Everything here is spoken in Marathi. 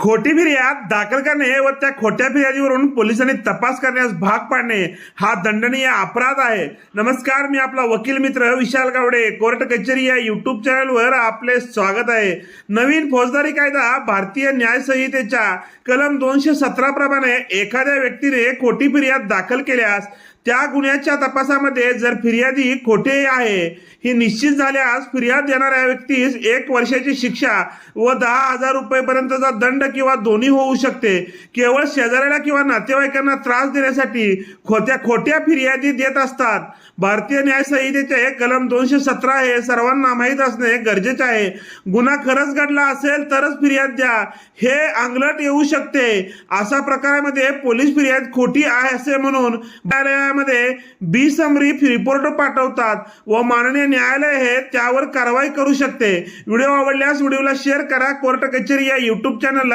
खोटी फिर्याद दाखल करणे व त्या खोट्या फिर्यादीवरून पोलिसांनी तपास करण्यास भाग पाडणे हा दंडनीय अपराध आहे। नमस्कार, मी आपला वकील मित्र विशाल गावडे, कोर्ट कचेरी या यूट्यूब चॅनलवर आपले स्वागत आहे। नवीन फौजदारी कायदा भारतीय न्याय संहितेच्या कलम 217 प्रमाणे एखाद्या व्यक्तीने खोटी फिर्याद दाखल केल्यास त्या गुन्ह्याच्या तपासामध्ये जर फिर्यादी खोटे आहे हे निश्चित झाल्यास फिर्याद देणाऱ्या व्यक्तीस 1 वर्षाची शिक्षा व 10,000 रुपयेपर्यंतचा दंड किंवा दोन्ही होऊ शकते। केवळ शेजाऱ्याला किंवा नातेवाईकांना त्रास देण्यासाठी खोट्या फिर्यादी देत असतात। भारतीय न्याय संहितेचे कलम 217 हे सर्वांना माहीत असणे गरजेचे आहे। गुन्हा खरंच घडला असेल तरच फिर्याद द्या हे अंगलट येऊ शकते। अशा प्रकारामध्ये पोलीस फिर्याद खोटी आहे असे म्हणून न्यायालयामध्ये बिसमरी रिपोर्ट पाठवतात व माननीय न्यायालय हे त्यावर कारवाई करू शकते। व्हिडिओ आवडल्यास व्हिडिओला शेअर करा। कोर्ट कचेरी या यूट्यूब चॅनलला